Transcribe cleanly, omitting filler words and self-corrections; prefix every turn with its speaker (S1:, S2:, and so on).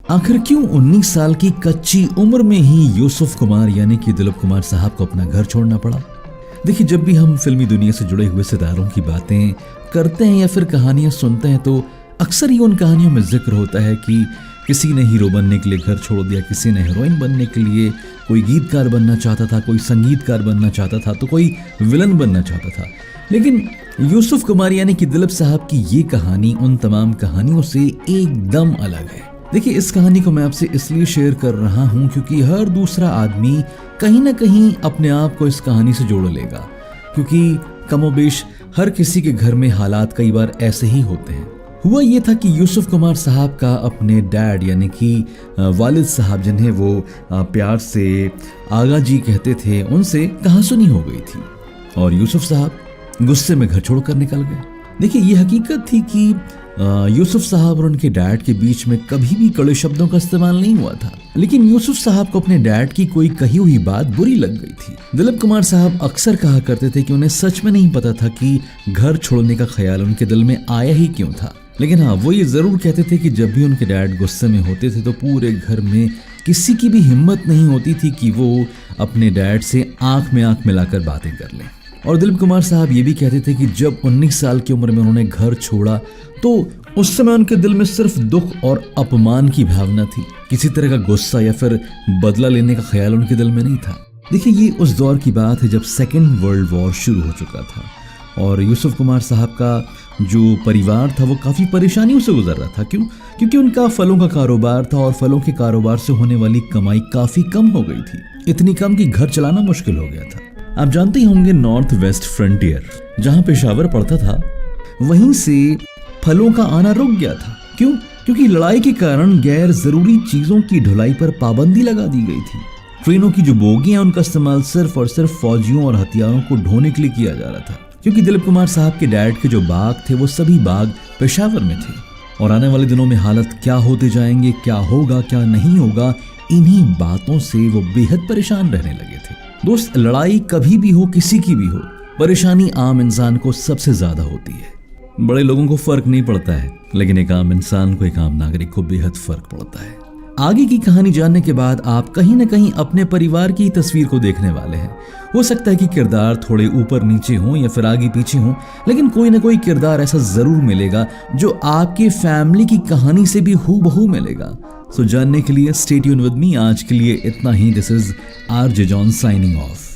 S1: आखिर क्यों 19 साल की कच्ची उम्र में ही यूसुफ कुमार यानी कि दिलीप कुमार साहब को अपना घर छोड़ना पड़ा? देखिए, जब भी हम फिल्मी दुनिया से जुड़े हुए सितारों की बातें करते हैं या फिर कहानियां सुनते हैं तो अक्सर ही उन कहानियों में जिक्र होता है कि किसी ने हीरो बनने के लिए घर छोड़ दिया, किसी ने हीरोइन बनने के लिए, कोई गीतकार बनना चाहता था, कोई संगीतकार बनना चाहता था, तो कोई विलन बनना चाहता था। लेकिन यूसुफ कुमार यानी कि दिलीप साहब की ये कहानी उन तमाम कहानियों से एकदम अलग है। देखिए, इस कहानी को मैं आपसे इसलिए शेयर कर रहा हूं क्योंकि हर दूसरा आदमी कहीं ना कहीं अपने आप को इस कहानी से जोड़ लेगा, क्योंकि कमोबेश हर किसी के घर में हालात कई बार ऐसे ही होते हैं। हुआ ये था कि यूसुफ कुमार साहब का अपने डैड यानी कि वालिद साहब, जिन्हें वो प्यार से आगा जी कहते थे, उनसे कहासुनी हो गई थी और यूसुफ साहब गुस्से में घर छोड़कर निकल गए। देखिए, ये हकीकत थी कि यूसुफ साहब और उनके डैड के बीच में कभी भी कड़े शब्दों का इस्तेमाल नहीं हुआ था, लेकिन यूसुफ साहब को अपने डैड की कोई कही हुई बात बुरी लग गई थी। दिलीप कुमार साहब अक्सर कहा करते थे कि उन्हें सच में नहीं पता था कि घर छोड़ने का ख्याल उनके दिल में आया ही क्यों था, लेकिन हाँ, वो ये जरूर कहते थे कि जब भी उनके डैड गुस्से में होते थे तो पूरे घर में किसी की भी हिम्मत नहीं होती थी कि वो अपने डैड से आंख में आंख मिलाकर बातें कर लें। और दिलीप कुमार साहब ये भी कहते थे कि जब 19 साल की उम्र में उन्होंने घर छोड़ा तो उस समय उनके दिल में सिर्फ दुख और अपमान की भावना थी, किसी तरह का गुस्सा या फिर बदला लेने का ख्याल उनके दिल में नहीं था। देखिए, ये उस दौर की बात है जब सेकेंड वर्ल्ड वॉर शुरू हो चुका था और यूसुफ कुमार साहब का जो परिवार था वो काफ़ी परेशानियों से गुजर रहा था। क्योंकि उनका फलों का कारोबार था और फलों के कारोबार से होने वाली कमाई काफ़ी कम हो गई थी, इतनी कम कि घर चलाना मुश्किल हो गया था। आप जानते ही होंगे, नॉर्थ वेस्ट फ्रंटियर जहां पेशावर पड़ता था, वहीं से फलों का आना रुक गया था। क्यों? क्योंकि लड़ाई के कारण गैर जरूरी चीजों की ढुलाई पर पाबंदी लगा दी गई थी। ट्रेनों की जो बोगियां, उनका इस्तेमाल सिर्फ और सिर्फ फौजियों और हथियारों को ढोने के लिए किया जा रहा था। क्योंकि दिलीप कुमार साहब के डैड के जो बाग थे वो सभी बाग पेशावर में थे और आने वाले दिनों में हालत क्या होते जाएंगे, क्या होगा क्या नहीं होगा, इन्हीं बातों से वो बेहद परेशान रहने लगे थे। दोस्त, लड़ाई कभी भी हो, किसी की भी हो, परेशानी आम इंसान को सबसे ज्यादा होती है। बड़े लोगों को फर्क नहीं पड़ता है, लेकिन एक आम इंसान को, एक आम नागरिक को बेहद फर्क पड़ता है। आगे की कहानी जानने के बाद आप कहीं ना कहीं अपने परिवार की तस्वीर को देखने वाले हैं। हो सकता है कि किरदार थोड़े ऊपर नीचे हों या फिर आगे पीछे हों, लेकिन कोई ना कोई किरदार ऐसा जरूर मिलेगा जो आपकी फैमिली की कहानी से भी हूबहू मिलेगा। सो जानने के लिए स्टे ट्यून विद मी। आज के लिए इतना ही। This is RJ John signing of.